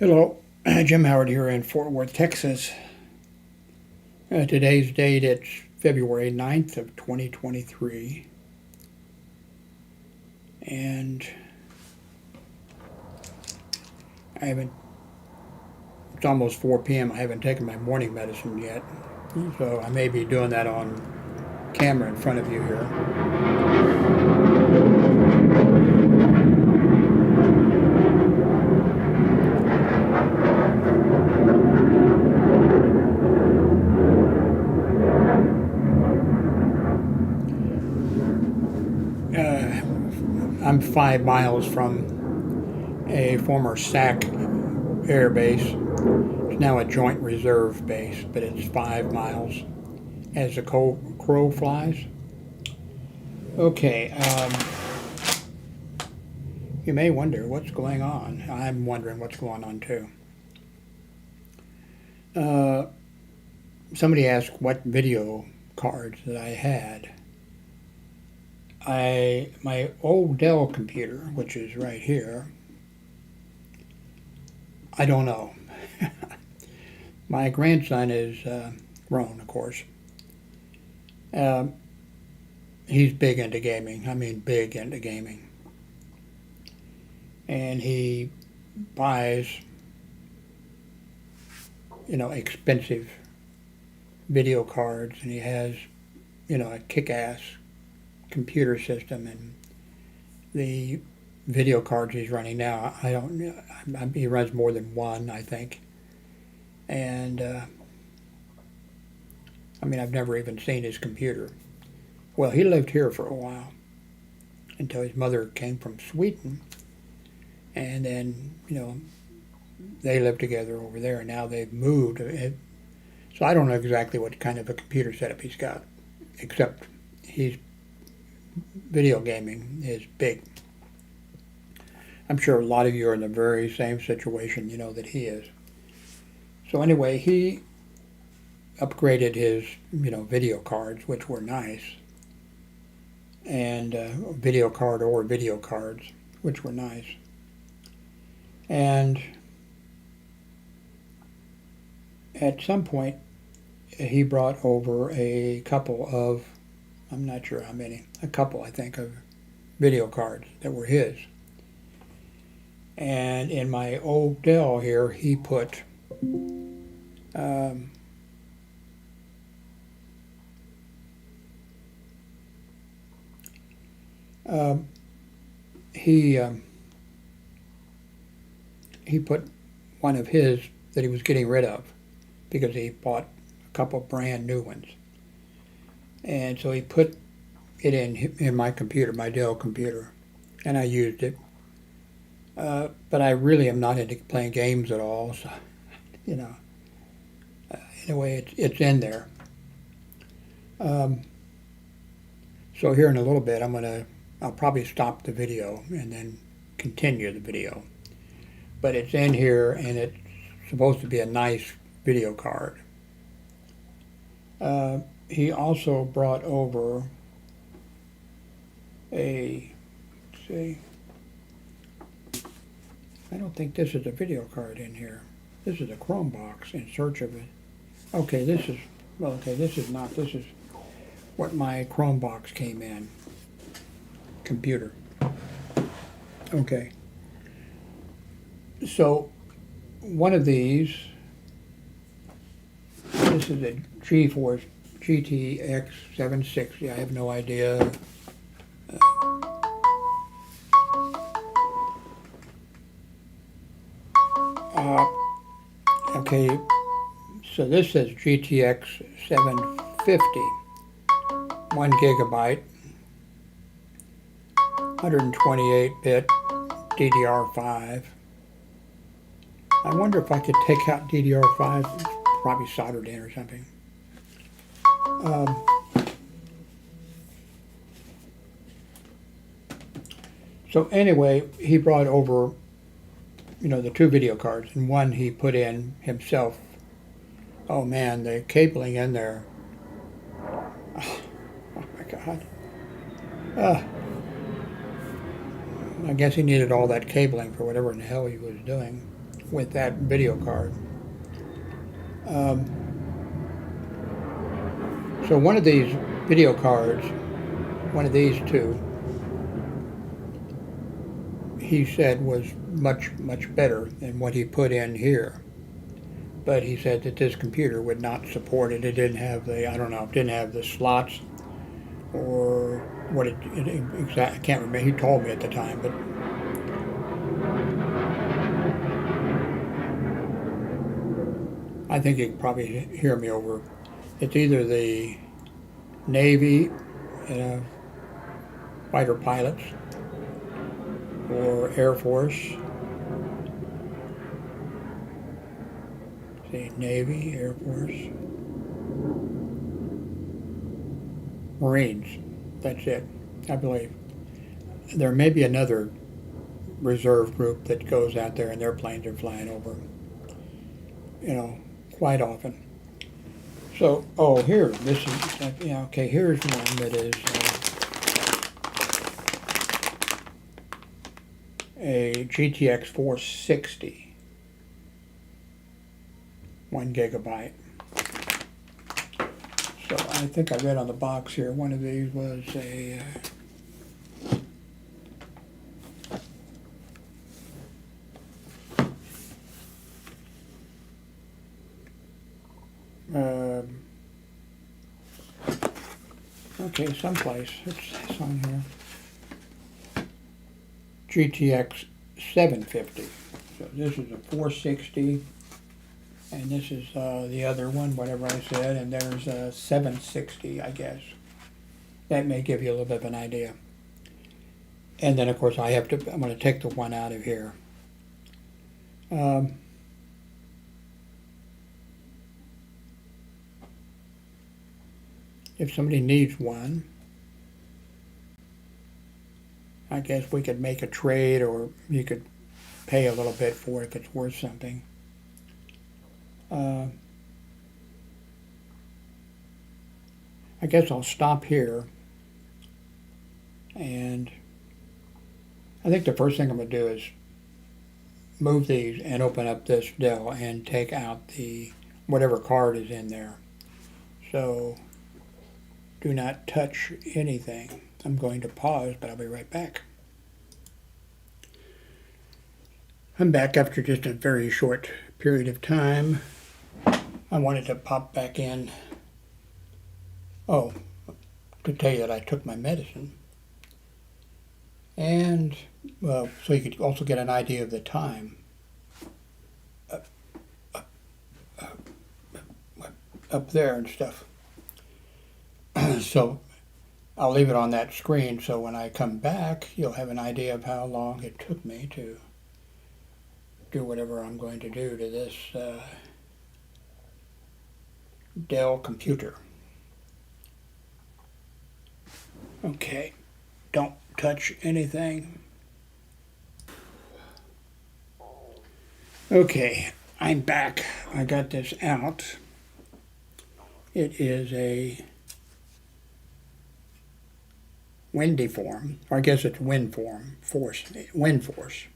Hello, Jim Howard here in Fort Worth, Texas. Today's date, it's February 9th of 2023. And it's almost 4 p.m. I haven't taken my morning medicine yet. So I may be doing that on camera in front of you here. I'm 5 miles from a former SAC air base. It's now a Joint Reserve base, but it's 5 miles as the crow flies. Okay, you may wonder what's going on. I'm wondering what's going on too. Somebody asked what video cards that I had. My old Dell computer, which is right here, I don't know. My grandson is grown, of course. He's big into gaming. I mean, big into gaming. And he buys, expensive video cards, and he has, a kick-ass computer system, and the video cards he's running now, I don't know, he runs more than one, I think. And I've never even seen his computer. Well, he lived here for a while until his mother came from Sweden, and then they lived together over there, and now they've moved. So I don't know exactly what kind of a computer setup he's got, except video gaming is big. I'm sure a lot of you are in the very same situation, that he is. So anyway, he upgraded his, video cards, which were nice, and video cards, which were nice. And at some point, he brought over a couple of, I'm not sure how many, a couple, I think, of video cards that were his. And in my old Dell here, he put he put one of his that he was getting rid of because he bought a couple brand new ones. And so he put it in my computer, my Dell computer, and I used it. But I really am not into playing games at all, so, anyway, it's in there. So here in a little bit, I'll probably stop the video and then continue the video. But it's in here, and it's supposed to be a nice video card. He also brought over let's see, I don't think this is a video card in here. This is a Chrome box in search of it. Okay, this is not, this is what my Chrome box came in. Computer. Okay. So, one of these, this is a GeForce GTX 760. I have no idea. Okay, so this says GTX 750, 1 gigabyte, 128-bit DDR5. I wonder if I could take out DDR5. It's probably soldered in or something. So anyway, he brought over, the 2 video cards, and one he put in himself. Oh man, the cabling in there. Oh my God. I guess he needed all that cabling for whatever in the hell he was doing. with that video card. So one of these video cards, one of these two, he said was much better than what he put in here. But he said that this computer would not support it. It didn't have the, I don't know, it didn't have the slots or what it exactly, I can't remember. He told me at the time, but I think you can probably hear me over. It's either the Navy, fighter pilots, or Air Force. See, Navy, Air Force, Marines. That's it, I believe. There may be another reserve group that goes out there and their planes are flying over, quite often. So, here, this is, okay, here's one that is a GTX 460, 1 gigabyte. So I think I read on the box here, one of these was a okay, someplace, it's on here. GTX 750. So this is a 460, and this is the other one, whatever I said, and there's a 760, I guess. That may give you a little bit of an idea. And then, of course, I'm going to take the one out of here. If somebody needs one, I guess we could make a trade, or you could pay a little bit for it if it's worth something. I guess I'll stop here, and I think the first thing I'm going to do is move these and open up this Dell and take out the whatever card is in there. So do not touch anything. I'm going to pause, but I'll be right back. I'm back after just a very short period of time. I wanted to pop back in. Oh, to tell you that I took my medicine. And, well, so you could also get an idea of the time. Up there and stuff. So I'll leave it on that screen, so when I come back, you'll have an idea of how long it took me to do whatever I'm going to do to this Dell computer. Okay, don't touch anything. Okay, I'm back. I got this out. It is a WinForce, or I guess it's WinForce.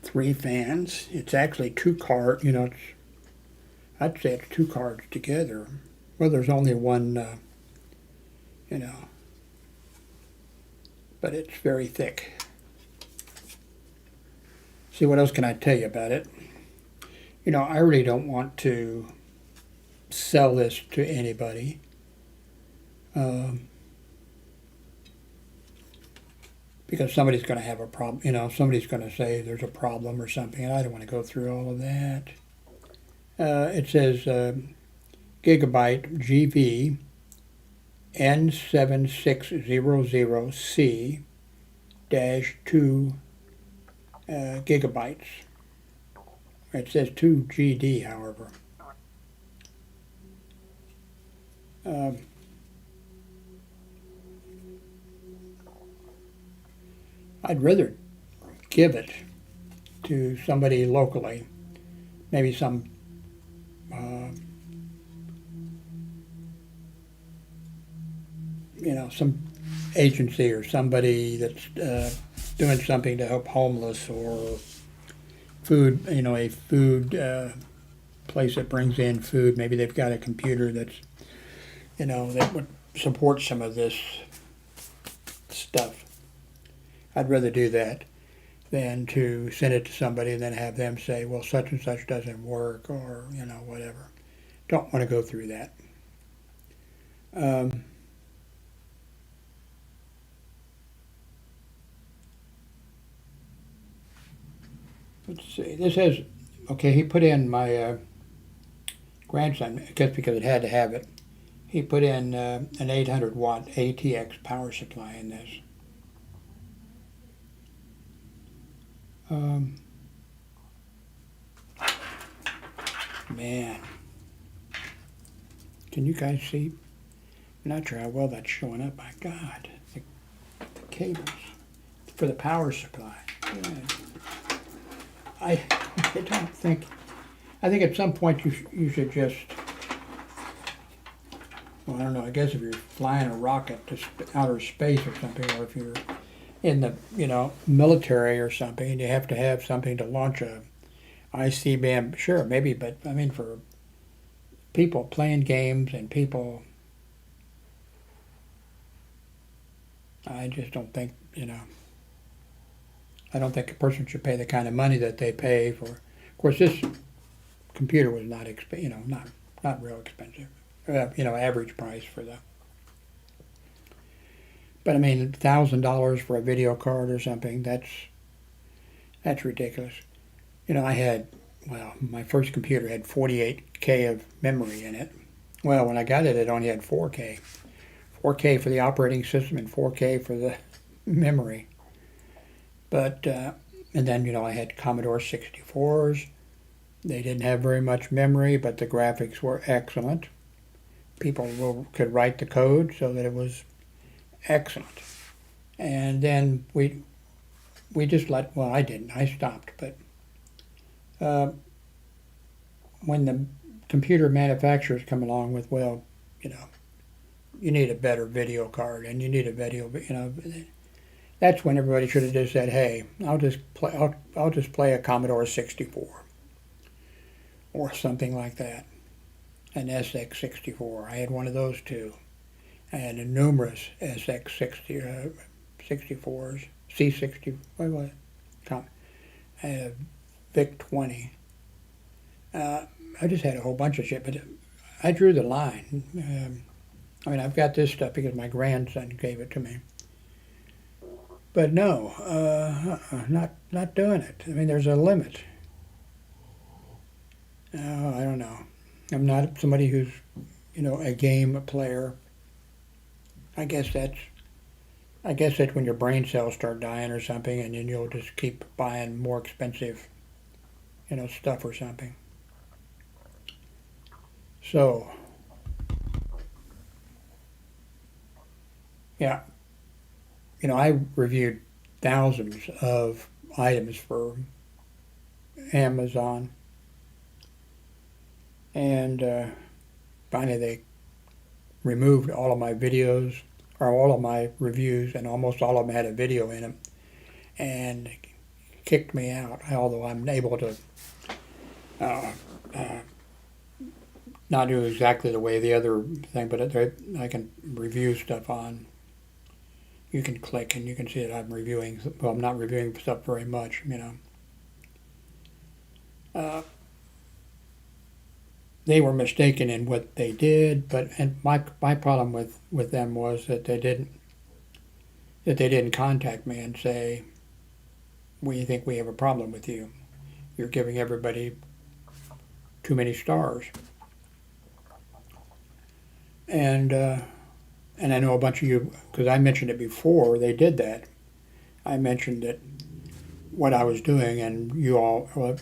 Three fans. It's actually two cards, I'd say it's two cards together. Well, there's only one, but it's very thick. See, what else can I tell you about it? I really don't want to sell this to anybody. Because somebody's going to have a problem, somebody's going to say there's a problem or something, and I don't want to go through all of that. It says Gigabyte GV N7600C-2 gigabytes. It says 2 GD, however. I'd rather give it to somebody locally, maybe some some agency or somebody that's doing something to help homeless, or food, a food place that brings in food. Maybe they've got a computer that's, that would support some of this stuff. I'd rather do that than to send it to somebody and then have them say, well, such and such doesn't work, or, whatever. Don't want to go through that. Let's see. This has, okay, he put in my grandson, I guess because it had to have it. He put in an 800 watt ATX power supply in this. Man, can you guys see? I'm not sure how well that's showing up. My God, the cables for the power supply. Yeah. I don't think. I think at some point you should just. Well, I don't know. I guess if you're flying a rocket to outer space or something, or if you're in the military or something, and you have to have something to launch a ICBM. Sure, maybe, but I mean for people playing games and people, I just don't think I don't think a person should pay the kind of money that they pay for. Of course, this computer was not not real expensive. Average price for the. But I mean, $1,000 for a video card or something, that's ridiculous. I had, my first computer had 48K of memory in it. Well, when I got it, it only had 4K. 4K for the operating system and 4K for the memory. But, and then, I had Commodore 64s. They didn't have very much memory, but the graphics were excellent. People could write the code so that it was excellent. And then we just I didn't, I stopped, but when the computer manufacturers come along with, you need a better video card and you need a video, that's when everybody should have just said, hey, I'll just play a Commodore 64 or something like that, an SX64. I had one of those too. I had numerous SX64s, C60, what was it? I had a VIC-20. I just had a whole bunch of shit, but I drew the line. I've got this stuff because my grandson gave it to me. But no, not doing it. I mean, there's a limit. I don't know. I'm not somebody who's, a game player. I guess that's when your brain cells start dying or something, and then you'll just keep buying more expensive, stuff or something. So, yeah, I reviewed thousands of items for Amazon, and finally they removed all of my videos, or all of my reviews, and almost all of them had a video in them, and kicked me out, although I'm able to not do exactly the way the other thing, but I can review stuff on. You can click and you can see that I'm reviewing. Well, I'm not reviewing stuff very much, They were mistaken in what they did, and my problem with them was that they didn't contact me and say, we think we have a problem with you. You're giving everybody too many stars. And I know a bunch of you, because I mentioned it before, they did that. I mentioned that what I was doing, and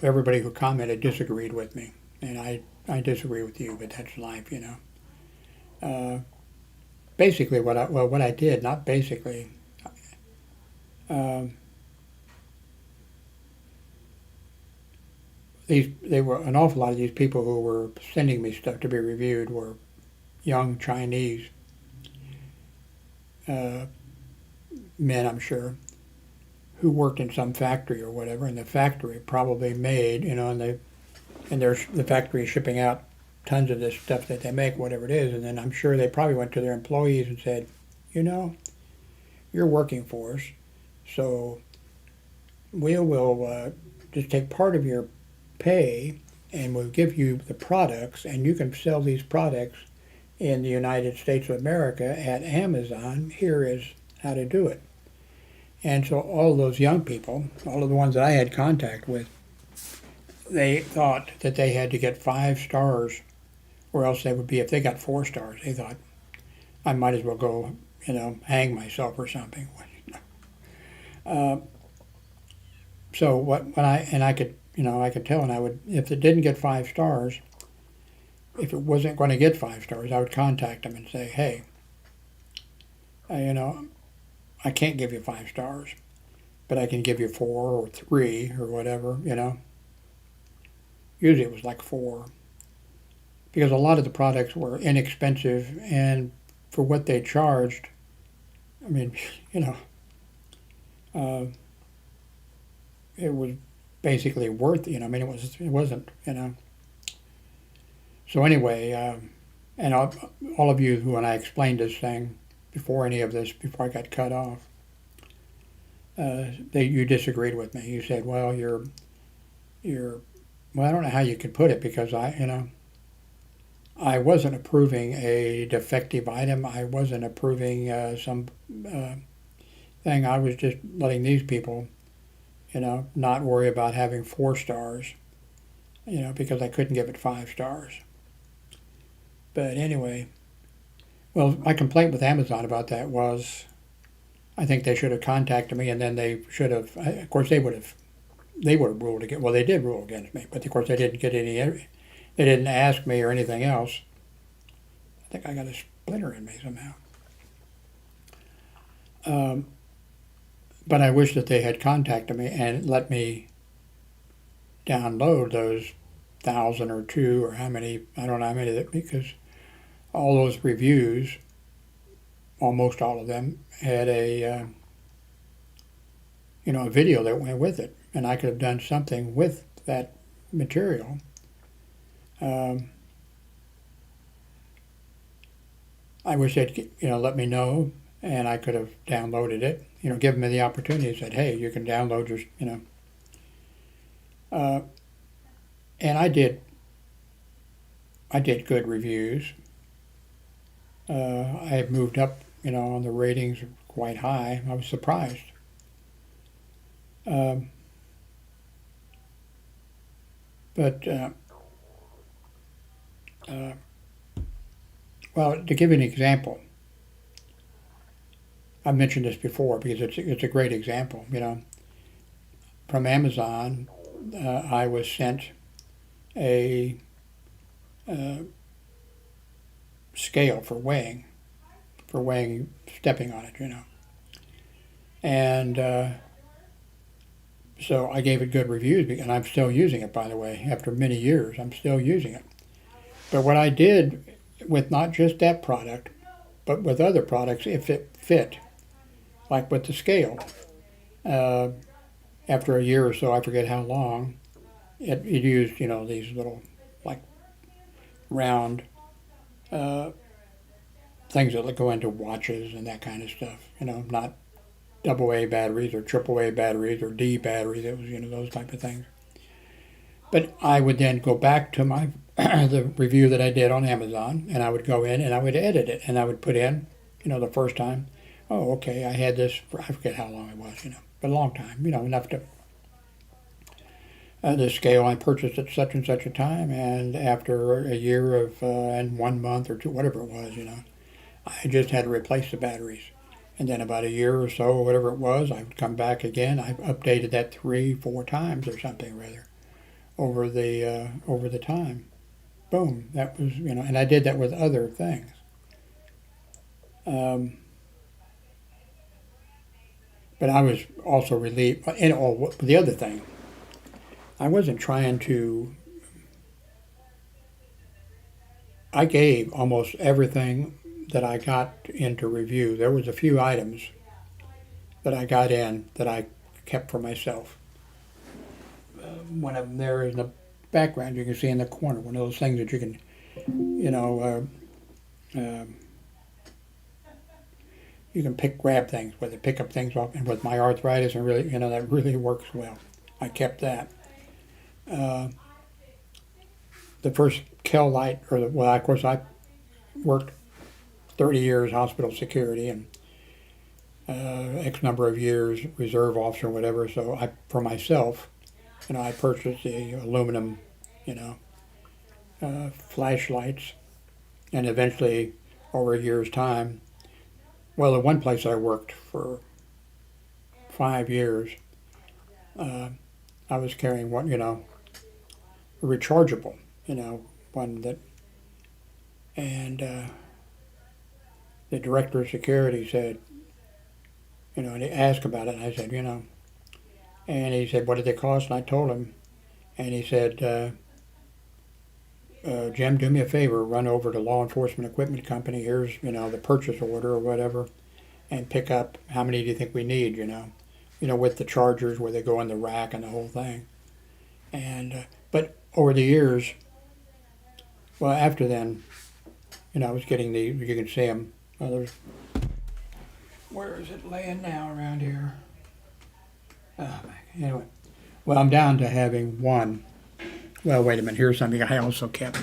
everybody who commented disagreed with me. And I disagree with you, but that's life, Basically, what I did, not basically, they were an awful lot of these people who were sending me stuff to be reviewed were young Chinese men, I'm sure, who worked in some factory or whatever, and the factory probably made, and there's the factory shipping out tons of this stuff that they make, whatever it is, and then I'm sure they probably went to their employees and said, you know, you're working for us, so we will just take part of your pay and we'll give you the products, and you can sell these products in the United States of America at Amazon. Here is how to do it. And so all those young people, all of the ones that I had contact with, they thought that they had to get 5 stars, or else they would be, if they got 4 stars, they thought, I might as well go, hang myself or something. Uh, so I could, I could tell, and I would, if it didn't get 5 stars, if it wasn't going to get 5 stars, I would contact them and say, hey, I can't give you 5 stars, but I can give you 4 or 3 or whatever, Usually it was like 4, because a lot of the products were inexpensive, and for what they charged, I mean, it was basically worth, I mean, it wasn't, So anyway, and all of you who, when I explained this thing before any of this, before I got cut off, you disagreed with me. You said, well, well, I don't know how you could put it, because I wasn't approving a defective item. I wasn't approving some thing. I was just letting these people, not worry about having 4 stars, because I couldn't give it 5 stars. But anyway, well, my complaint with Amazon about that was, I think they should have contacted me, and then they should have, of course, they would have ruled against, well, they did rule against me, but of course they didn't get any, they didn't ask me or anything else. I think I got a splinter in me somehow. But I wish that they had contacted me and let me download those 1,000 or 2 or how many, I don't know how many, because all those reviews, almost all of them, had a video that went with it, and I could have done something with that material. I wish they'd let me know, and I could have downloaded it. Given me the opportunity, said, hey, you can download your, and I did good reviews. I had moved up, on the ratings quite high. I was surprised. Well, to give you an example, I've mentioned this before because it's a great example. From Amazon, I was sent a scale for weighing stepping on it, and so I gave it good reviews, and I'm still using it, by the way. After many years, I'm still using it. But what I did with not just that product, but with other products, if it fit, like with the scale, after a year or so, I forget how long, it used, these little, like, round things that go into watches and that kind of stuff, not AA batteries or AAA batteries or D batteries. It was, those type of things. But I would then go back to my the review that I did on Amazon, and I would go in and I would edit it, and I would put in, the first time, oh, okay, I had this for, I forget how long it was, but a long time, enough to, the scale I purchased at such and such a time, and after a year of, and 1 month or 2, whatever it was, I just had to replace the batteries. And then about a year or so, or whatever it was, I would come back again. I updated that 3-4 times or something rather, over the time. Boom, that was, and I did that with other things. But I was also relieved, and the other thing, I wasn't trying to, I gave almost everything that I got into review. There was a few items that I got in that I kept for myself. One of them there in the background, you can see in the corner, one of those things that you can, you know, you can grab things, whether pick up things off, and with my arthritis, and really, that really works well. I kept that. The first Kel light, well, of course, I worked 30 years hospital security and X number of years reserve officer, whatever. So for myself, I purchased the aluminum, flashlights, and eventually, over a year's time, well, the one place I worked for 5 years, I was carrying one, a rechargeable, one that, and the director of security said, and he asked about it, and I said, and he said, what did they cost? And I told him, and he said, Jim, do me a favor, run over to Law Enforcement Equipment Company, here's, the purchase order or whatever, and pick up, how many do you think we need, with the chargers where they go in the rack and the whole thing. And, but over the years, well, after then, I was getting you can see them, where is it laying now around here? Anyway, well, I'm down to having one. Well, wait a minute, here's something I also kept.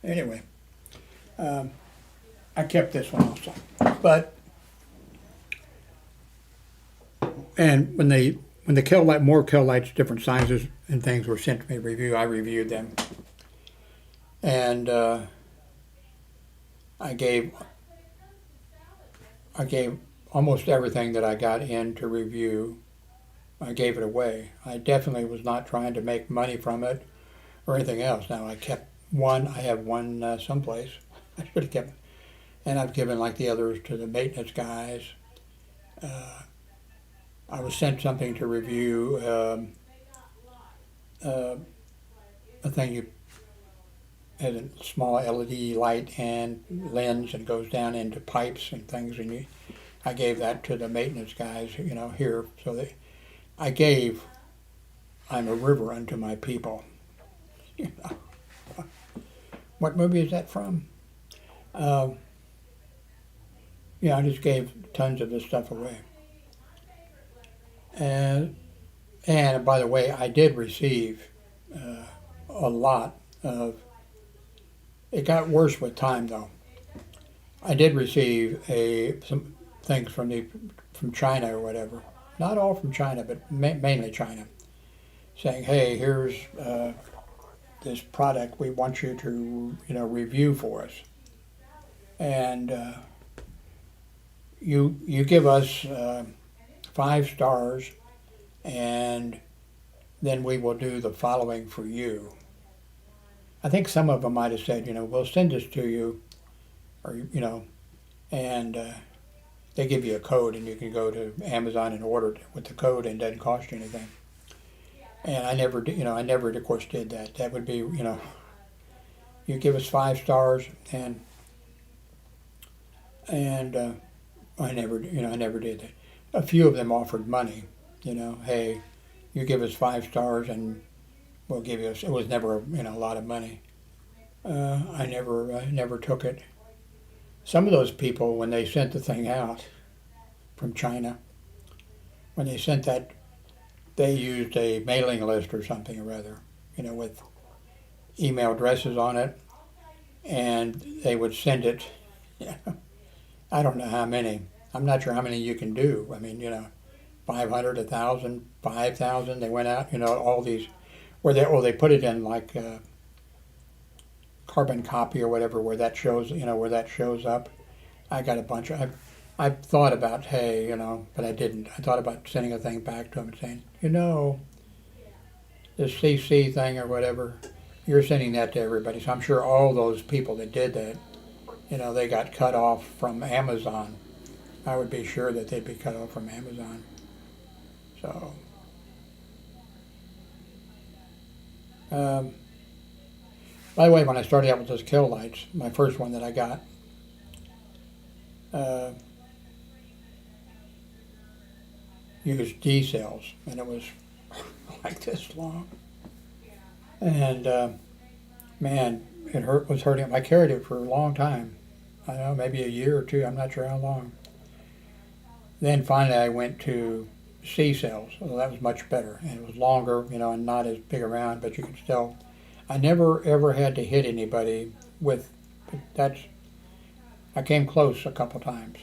Anyway, I kept this one also. But, and when the more Kel lights, different sizes and things were sent to me to review, I reviewed them. And I gave almost everything that I got in to review, I gave it away. I definitely was not trying to make money from it or anything else. Now I kept one, I have one someplace. I should have kept it. And I've given like the others to the maintenance guys. I was sent something to review, a thing you has a small LED light and lens and goes down into pipes and things, and I gave that to the maintenance guys, here. So I'm a river unto my people. What movie is that from? I just gave tons of this stuff away. And by the way, I did receive a lot of, it got worse with time though. I did receive some things from China or whatever. Not all from China, but mainly China. Saying, hey, here's this product we want you to, review for us. And you give us 5 stars, and then we will do the following for you. I think some of them might have said, we'll send this to you, or, and they give you a code, and you can go to Amazon and order it with the code, and it doesn't cost you anything. And I never, of course, did that. That would be, you give us 5 stars, and I never did that. A few of them offered money, hey, you give us 5 stars and we'll give you, it was never, a lot of money. I never took it. Some of those people, when they sent the thing out from China, when they sent that, they used a mailing list or something or other, with email addresses on it, and they would send it, I don't know how many. I'm not sure how many you can do. I mean, 500, 1,000, 5,000. They went out, all these, they put it in like carbon copy or whatever, where that shows, where that shows up. I got a bunch of, I thought about, hey, but I didn't. I thought about sending a thing back to them and saying, this CC thing or whatever, you're sending that to everybody. So I'm sure all those people that did that, they got cut off from Amazon. I would be sure that they'd be cut off from Amazon. So, um, by the way, when I started out with those kill lights, my first one that I got, uh, used D cells, and it was like this long. And man, was hurting. I carried it for a long time. I don't know, maybe a year or two. I'm not sure how long. Then finally, I went to C cells. Well, that was much better, and it was longer, and not as big around. But you could still. I never ever had to hit anybody with. I came close a couple times.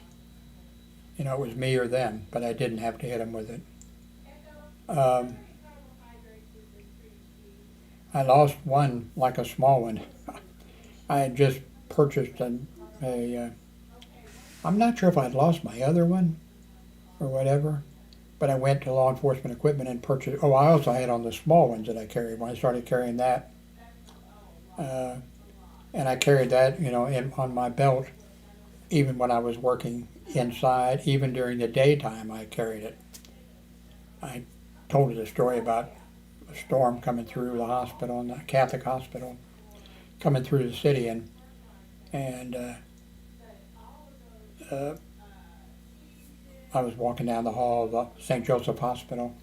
It was me or them, but I didn't have to hit them with it. Um, I lost one, like a small one. I had just purchased I'm not sure if I'd lost my other one or whatever, but I went to law enforcement equipment and purchased. Oh, I also had on the small ones that I carried when I started carrying that. And I carried that, on my belt, even when I was working inside, even during the daytime, I carried it. I told the story about a storm coming through the hospital, the Catholic hospital, coming through the city, and I was walking down the hall of the St. Joseph Hospital,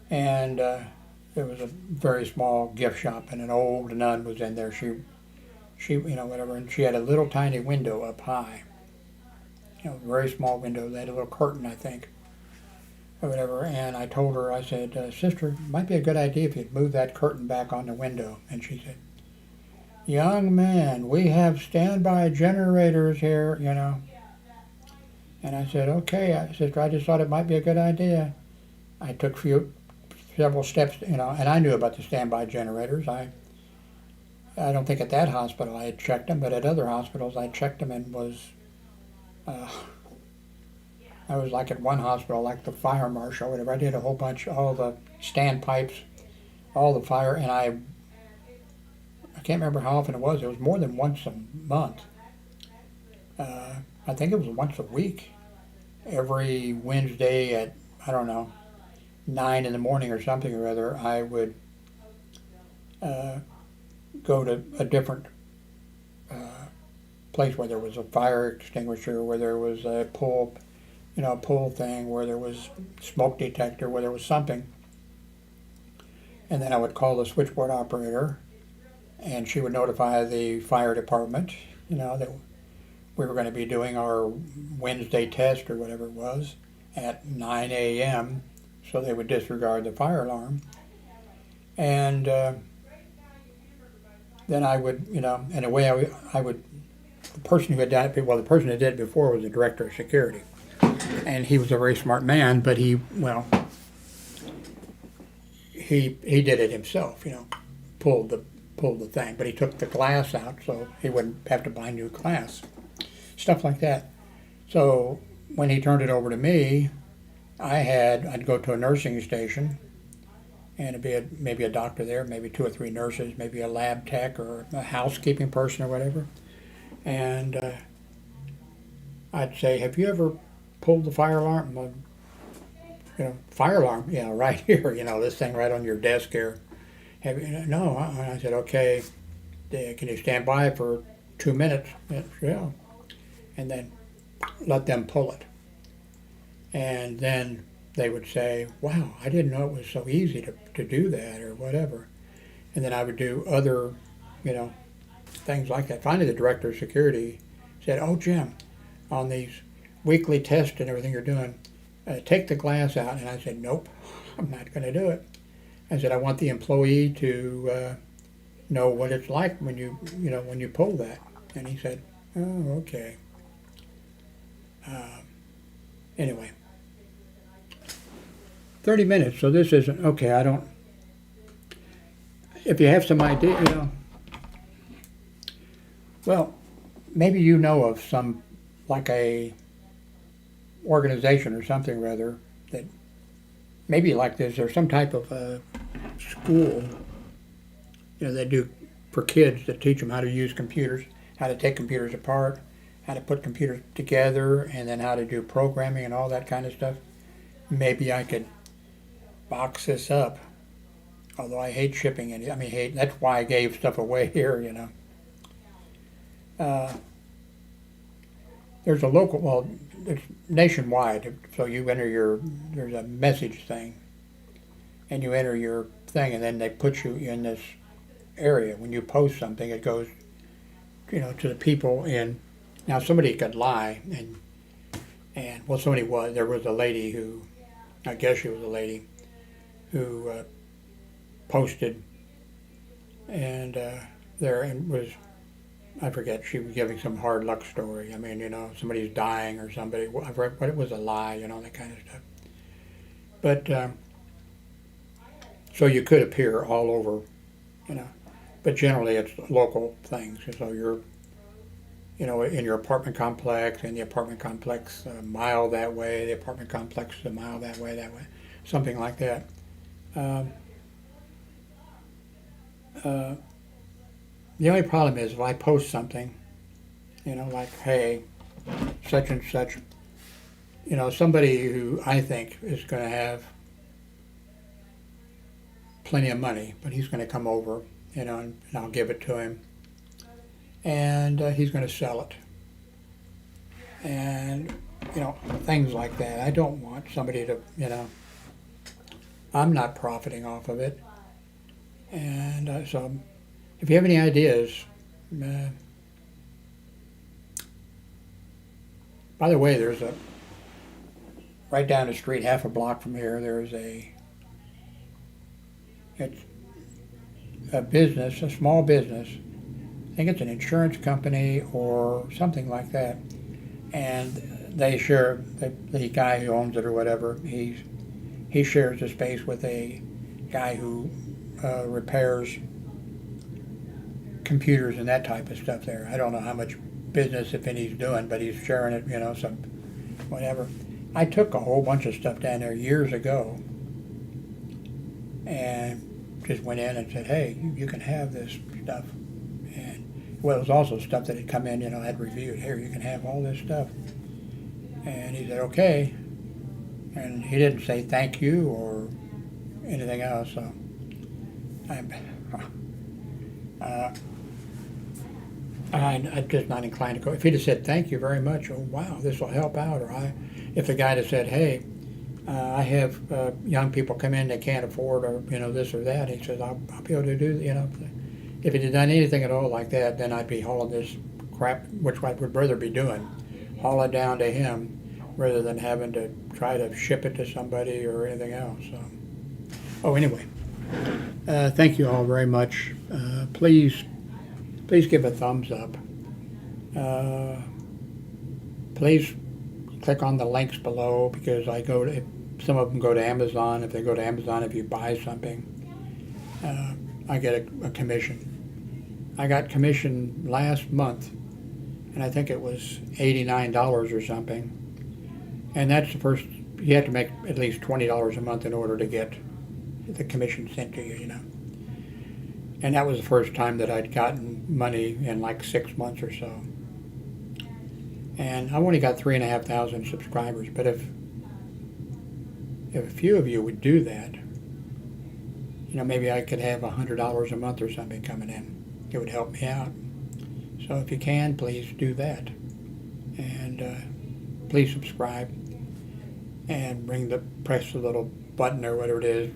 and there was a very small gift shop, and an old nun was in there. She, whatever, and she had a little tiny window up high, very small window. They had a little curtain, I think, or whatever. And I told her, I said, "Sister, it might be a good idea if you'd move that curtain back on the window." And she said, "Young man, we have standby generators here, And I said, "Okay, sister, I just thought it might be a good idea." I took several steps, and I knew about the standby generators. I don't think at that hospital I had checked them, but at other hospitals I checked them and I was like at one hospital, like the fire marshal or whatever. I did a whole bunch, all the standpipes, all the fire, and I can't remember how often it was. It was more than once a month. I think it was once a week. Every Wednesday at, I don't know, 9 in the morning or something or other, I would go to a different place where there was a fire extinguisher, where there was a pull thing, where there was smoke detector, where there was something. And then I would call the switchboard operator, and she would notify the fire department, that we were going to be doing our Wednesday test or whatever it was at 9 a.m. So they would disregard the fire alarm. And then I would, in a way I would, the person that did it before was the director of security. And he was a very smart man, but he did it himself, pulled the thing. But he took the glass out so he wouldn't have to buy new glass. Stuff like that. So when he turned it over to me, I'd go to a nursing station, and it'd be maybe a doctor there, maybe 2 or 3 nurses, maybe a lab tech or a housekeeping person or whatever. And I'd say, "Have you ever pulled the fire alarm?" "Fire alarm? Yeah, right here, this thing right on your desk here." "Have you?" "No." And I said, "Okay, can you stand by for 2 minutes?" "Yeah." And then let them pull it. And then they would say, "Wow, I didn't know it was so easy to do that," or whatever. And then I would do other, things like that. Finally, the director of security said, "Oh, Jim, on these weekly tests and everything you're doing, take the glass out." And I said, "Nope, I'm not going to do it." I said, "I want the employee to know what it's like when you pull that." And he said, "Oh, okay." Anyway, 30 minutes, so this isn't, okay, if you have some idea, well, maybe you know of some, like a organization or something rather, that maybe like this, or some type of school, they do for kids that teach them how to use computers, how to take computers apart, how to put computers together, and then how to do programming and all that kind of stuff. Maybe I could box this up. Although I hate shipping it. I mean, hate. That's why I gave stuff away here. Uh, there's a local. Well, it's nationwide. So you enter there's a message thing, and you enter your thing, and then they put you in this area. When you post something, it goes, to the people in. Now somebody could lie, and well, there was a lady who, I guess she was a lady, who posted, and there and was, I forget, she was giving some hard luck story. I mean, somebody's dying or somebody, but it was a lie, that kind of stuff. But so you could appear all over, but generally it's local things. So you're, in your apartment complex, in the apartment complex a mile that way, the apartment complex a mile that way, something like that. The only problem is if I post something, like, hey, such and such, somebody who I think is going to have plenty of money, but he's going to come over, and I'll give it to him, and he's going to sell it. And, things like that. I don't want somebody to, I'm not profiting off of it. And so if you have any ideas, by the way, right down the street, half a block from here, there's it's a business, a small business. I think it's an insurance company or something like that. And they share, the guy who owns it or whatever, he shares the space with a guy who repairs computers and that type of stuff there. I don't know how much business, if any, he's doing, but he's sharing it, some whatever. I took a whole bunch of stuff down there years ago and just went in and said, hey, you can have this stuff. And, well, it was also stuff that had come in, I'd reviewed. Here, you can have all this stuff. And he said, okay. And he didn't say thank you or anything else, so I'm just not inclined to go. If he'd have said thank you very much, oh wow, this will help out, or if the guy had said, hey, I have young people come in, they can't afford, or this or that, he says, I'll be able to do, if he'd have done anything at all like that, then I'd be hauling this crap, which I would rather be doing, haul it down to him rather than having to try to ship it to somebody or anything else. So, anyway, thank you all very much. Please give a thumbs up. Please click on the links below, because some of them go to Amazon. If they go to Amazon, if you buy something, I get a commission. I got commission last month, and I think it was $89 or something. And that's the first, you have to make at least $20 a month in order to get the commission sent to you, And that was the first time that I'd gotten money in like 6 months or so. And I've only got 3,500 subscribers, but if a few of you would do that, maybe I could have $100 a month or something coming in. It would help me out. So if you can, please do that. And please subscribe and press the little button or whatever it is,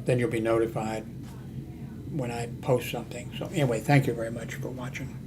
then you'll be notified when I post something. So anyway, thank you very much for watching.